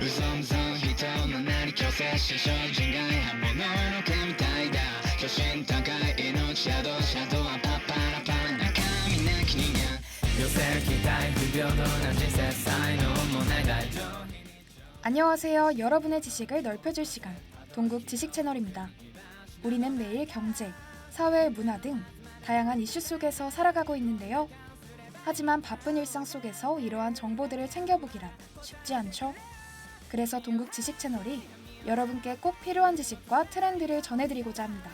嘘嘘人のなり強制し精進外刃物の毛みたいだ巨神高い命シャドウはパッパラパラ中身なき人間寄せ期待不平等な人生才能もない大丈夫 안녕하세요. 여러분의 지식을 넓혀줄 시간 동국 지식 채널입니다. 우리는 매일 경제, 사회, 문화 등 다양한 이슈 속에서 살아가고 있는데요. 하지만 바쁜 일상 속에서 이러한 정보들을 챙겨보기란 쉽지 않죠. 그래서 동국 지식 채널이 여러분께 꼭 필요한 지식과 트렌드를 전해드리고자 합니다.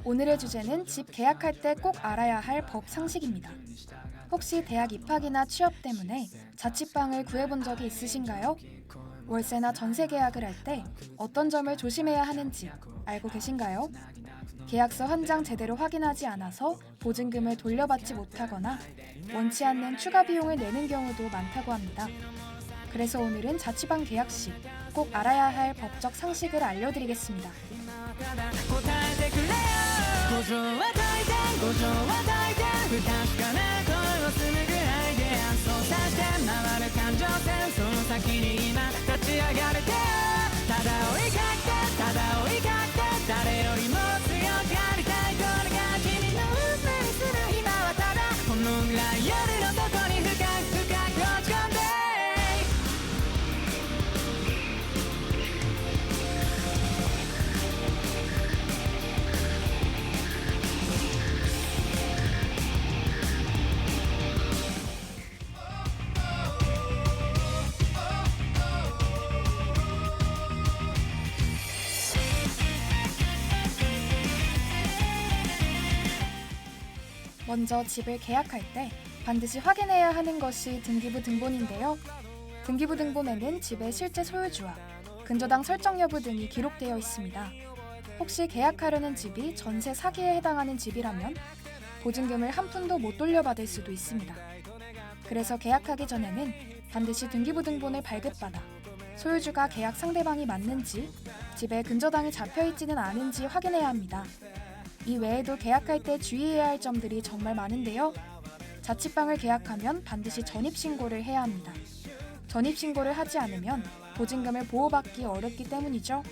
오늘의 주제는 집 계약할 때 꼭 알아야 할 법 상식입니다. 혹시 대학 입학이나 취업 때문에 자취방을 구해본 적이 있으신가요? 월세나 전세 계약을 할 때 어떤 점을 조심해야 하는지 알고 계신가요? 계약서 한 장 제대로 확인하지 않아서 보증금을 돌려받지 못하거나 원치 않는 추가 비용을 내는 경우도 많다고 합니다. 그래서 오늘은 자취방 계약 시 꼭 알아야 할 법적 상식을 알려드리겠습니다. 먼저 집을 계약할 때 반드시 확인해야 하는 것이 등기부 등본인데요. 등기부 등본에는 집의 실제 소유주와 근저당 설정 여부 등이 기록되어 있습니다. 혹시 계약하려는 집이 전세 사기에 해당하는 집이라면 보증금을 한 푼도 못 돌려받을 수도 있습니다. 그래서 계약하기 전에는 반드시 등기부 등본을 발급받아 소유주가 계약 상대방이 맞는지, 집에 근저당이 잡혀있지는 않은지 확인해야 합니다. 이 외에도 계약할 때 주의해야 할 점들이 정말 많은데요. 자취방을 계약하면 반드시 전입신고를 해야 합니다. 전입신고를 하지 않으면 보증금을 보호받기 어렵기 때문이죠.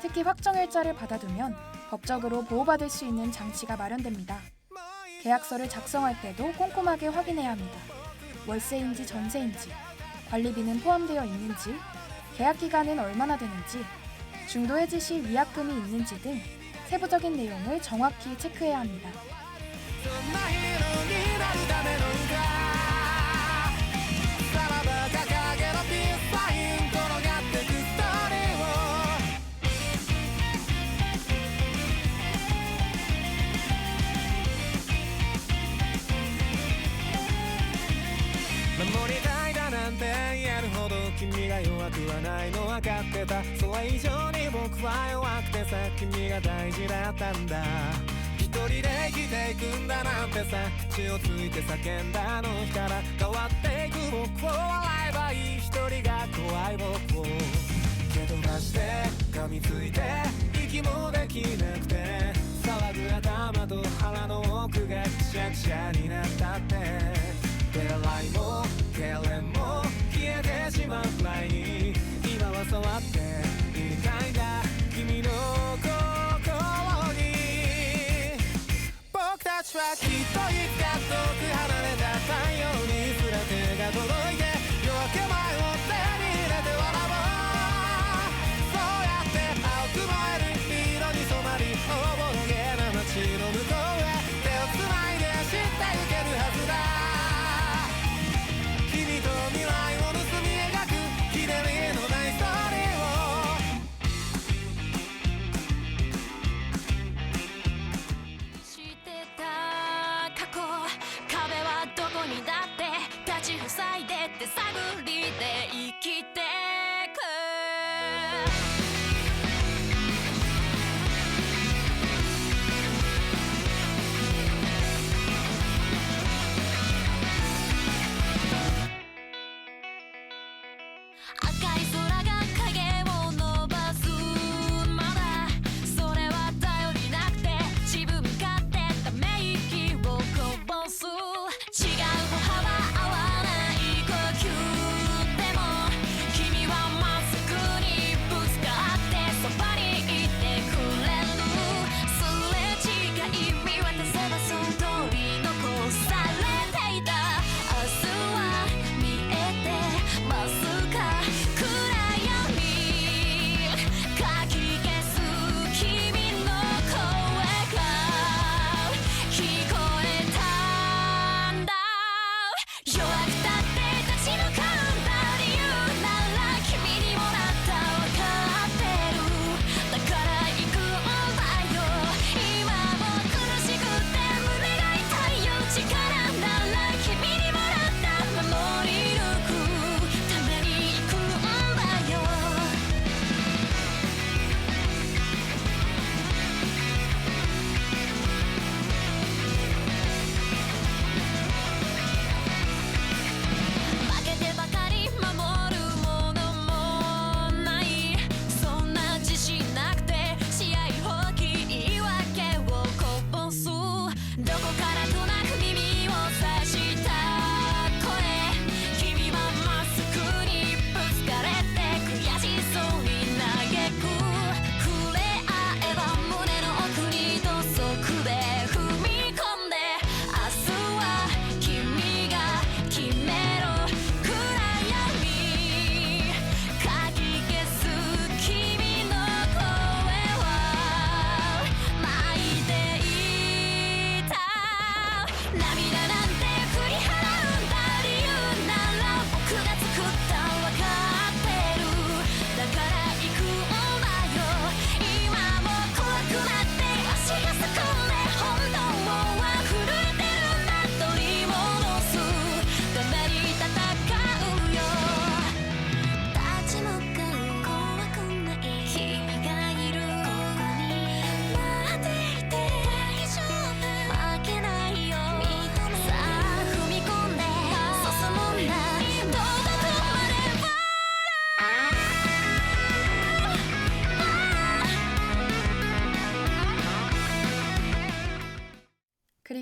특히 확정일자를 받아두면 법적으로 보호받을 수 있는 장치가 마련됩니다. 계약서를 작성할 때도 꼼꼼하게 확인해야 합니다. 월세인지 전세인지, 관리비는 포함되어 있는지, 계약기간은 얼마나 되는지, 중도해지 시 위약금이 있는지 등 세부적인 내용을 정확히 체크해야 합니다.君が弱くはないの分かってたそれ以上に僕は弱くてさ君が大事だったんだ一人で生きていくんだなんてさ血をついて叫んだあの日から変わっていく僕を笑えばいい一人が怖い僕を蹴飛ばして噛みついて息もできなくて騒ぐ頭と腹の奥がくしゃくしゃになったって手洗いも痙攣も消えてしまうくらいに今は触っていたいんだ君の心に僕たちはきっといつか遠く離れた太陽にすら手が届いて夜明け前を手に入れて笑おうそうやって青く燃える色に染まりおぼろげな街の向こうへ手をつないで知ってゆけるはずだ君と未来を盗み描くひねりのないストーリーを知ってた過去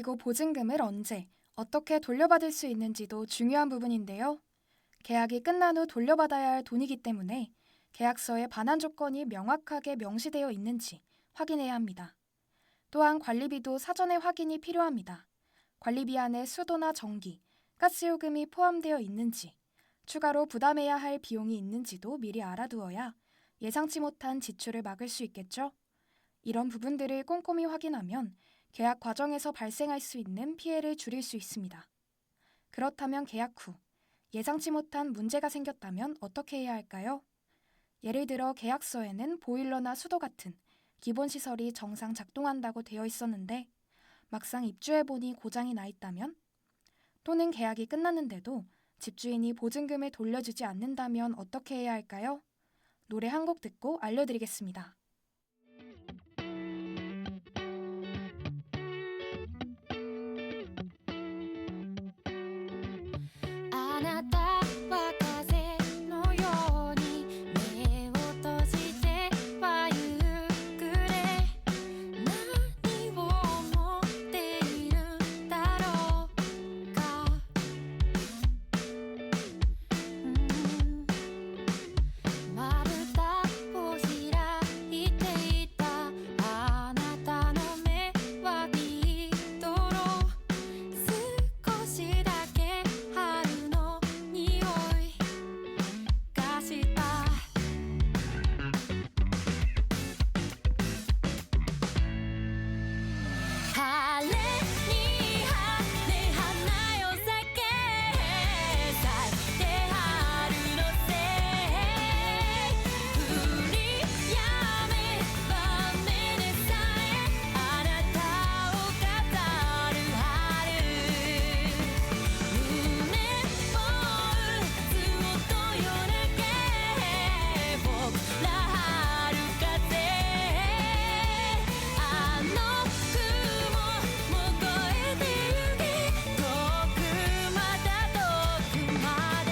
그리고 보증금을 언제, 어떻게 돌려받을 수 있는지도 중요한 부분인데요. 계약이 끝난 후 돌려받아야 할 돈이기 때문에 계약서에 반환 조건이 명확하게 명시되어 있는지 확인해야 합니다. 또한 관리비도 사전에 확인이 필요합니다. 관리비 안에 수도나 전기, 가스요금이 포함되어 있는지, 추가로 부담해야 할 비용이 있는지도 미리 알아두어야 예상치 못한 지출을 막을 수 있겠죠? 이런 부분들을 꼼꼼히 확인하면 계약 과정에서 발생할 수 있는 피해를 줄일 수 있습니다. 그렇다면 계약 후 예상치 못한 문제가 생겼다면 어떻게 해야 할까요? 예를 들어 계약서에는 보일러나 수도 같은 기본 시설이 정상 작동한다고 되어 있었는데 막상 입주해보니 고장이 나 있다면? 또는 계약이 끝났는데도 집주인이 보증금을 돌려주지 않는다면 어떻게 해야 할까요? 노래 한 곡 듣고 알려드리겠습니다. あなたは風のように目を閉じてはゆっくれ何を思っているんだろうかまぶたを開いていたあなたの目はビートロ少しだけ春の匂いがした晴れに羽花よ咲け咲いて春のせい降りやめば雨でさえあなたを飾る春胸を打つ音よだけ僕ら春風あの雲も越えてゆき遠くまた遠くまで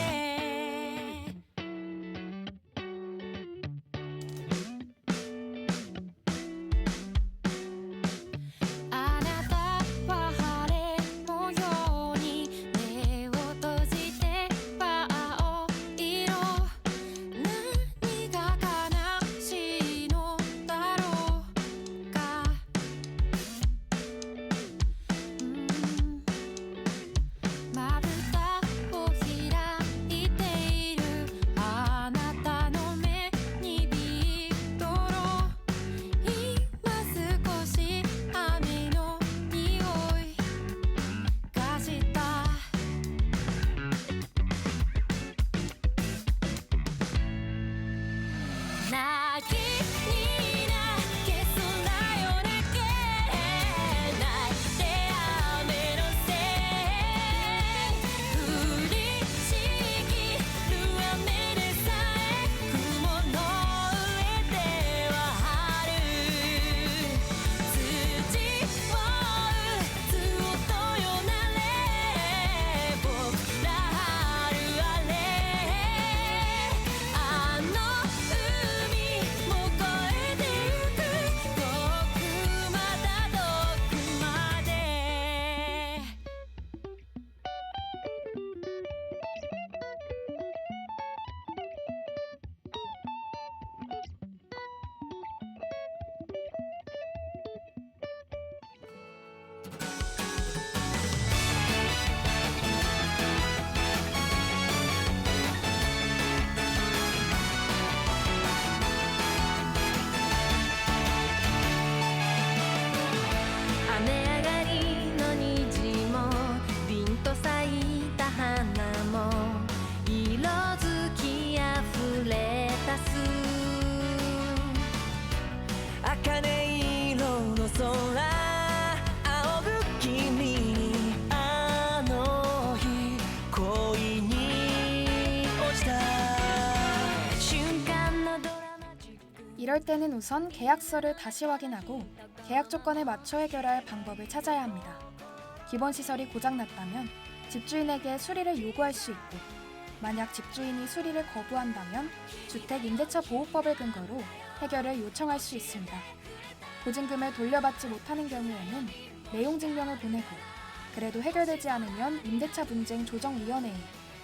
あなたは晴れのように目を閉じては青色何が悲しいのだろうかまぶたを開いているあなたの目にビートロ今少し雨の匂いがした泣きに泣けそうなよだけ泣いて雨のせい降りしきる雨でさえ雲の上では春土を打つ音よなれ僕ら春あれあの海も越えてゆく遠くまた遠くまで雨上がりの虹も凛と咲いた花も色づきあふれたす茜色の空仰ぐ君にあの日恋に落ちた瞬間のドラマチック 이럴 때는 우선 계약서를 다시 확인하고 계약 조건에 맞춰 해결할 방법을 찾아야 합니다. 기본 시설이 고장났다면 집주인에게 수리를 요구할 수 있고 만약 집주인이 수리를 거부한다면 주택임대차 보호법을 근거로 해결을 요청할 수 있습니다. 보증금을 돌려받지 못하는 경우에는 내용 증명을 보내고 그래도 해결되지 않으면 임대차 분쟁 조정위원회에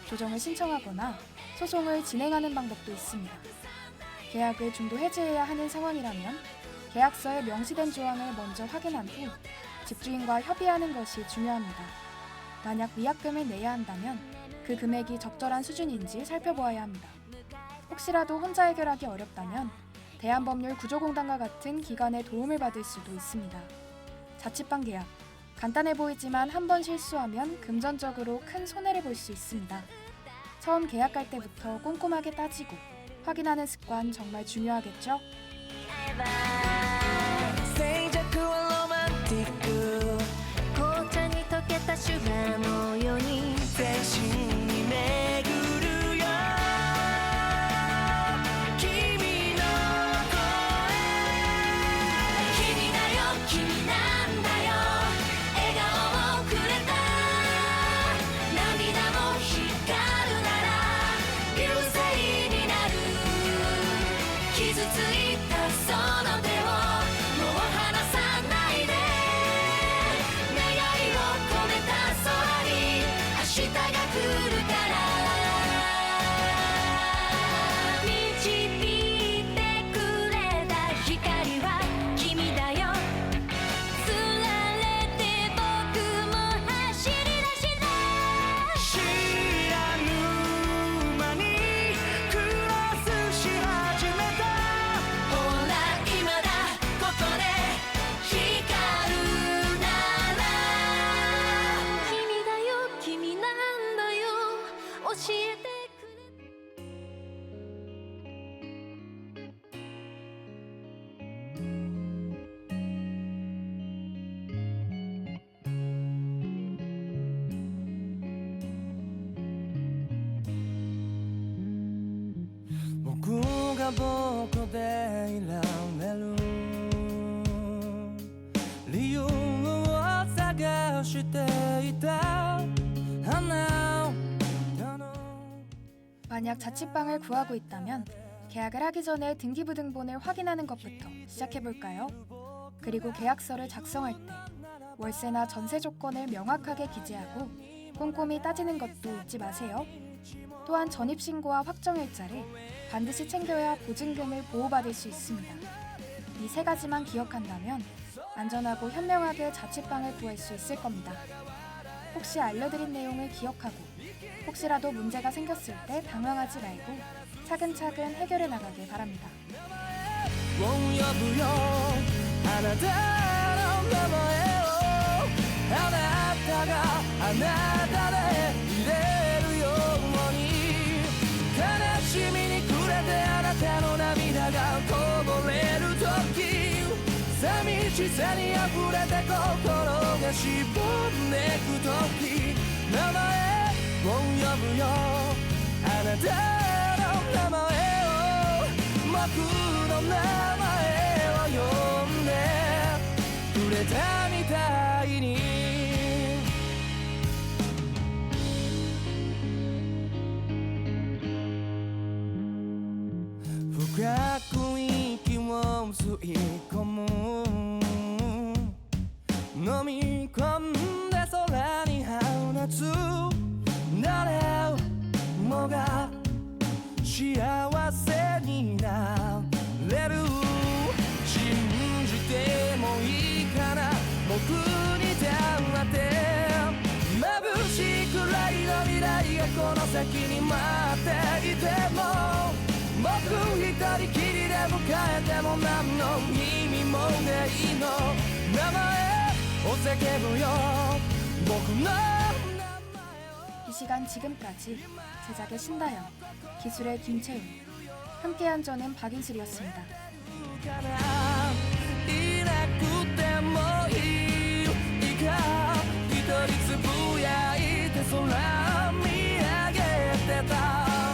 조정을 신청하거나 소송을 진행하는 방법도 있습니다. 계약을 중도 해지해야 하는 상황이라면 계약서에 명시된 조항을 먼저 확인한 후 집주인과 협의하는 것이 중요합니다. 만약 위약금을 내야 한다면 그 금액이 적절한 수준인지 살펴보아야 합니다. 혹시라도 혼자 해결하기 어렵다면 대한법률구조공단과 같은 기관의 도움을 받을 수도 있습니다. 자취방 계약, 간단해 보이지만 한 번 실수하면 금전적으로 큰 손해를 볼 수 있습니다. 처음 계약할 때부터 꼼꼼하게 따지고 확인하는 습관 정말 중요하겠죠? 静寂はロマンティック紅茶に溶けたシュガーのように全身に巡るよ君の声君だよ君なんだよ笑顔をくれた涙も光るなら流星になる傷ついたその手をもう離さないで願いを込めた空に明日が来るから導いてくれた光は君だよつられて僕も走り出した知らぬ間にクロスし始めたほら今だここで光るなら君だよ君なんだよ教えてくれ僕がどこでいられる理由を探していた花만약 자취방을 구하고 있다면 계약을 하기 전에 등기부등본을 확인하는 것부터 시작해볼까요? 그리고 계약서를 작성할 때 월세나 전세 조건을 명확하게 기재하고 꼼꼼히 따지는 것도 잊지 마세요. 또한 전입신고와 확정일자를 반드시 챙겨야 보증금을 보호받을 수 있습니다. 이 세 가지만 기억한다면 안전하고 현명하게 자취방을 구할 수 있을 겁니다. 혹시 알려드린 내용을 기억하고 혹시라도 문제가 생겼을 때 당황하지 말고 차근차근 해결해 나가길 바랍니다. 呼ぶよあなたの名前をあなたがあなたでいれるように悲しみに暮れてあなたの涙がこぼれる時寂しさにあふれて心がしぼんでく時名前を呼ぶよあなたの名前を僕の名前を呼んでくれたみたいに深く息を吸い込む飲み込んで空に放つ誰もが幸せになれる信じてもいいかな僕にだって眩しいくらいの未来がこの先に待っていても僕一人きりで迎えても何の意味もねいの名前を叫ぶよ僕の이 시간 지금까지 제작의 신다영, 기술의 김채윤, 함께한 저는 박인슬이었습니다. いなくてもいいか一人つぶやいて空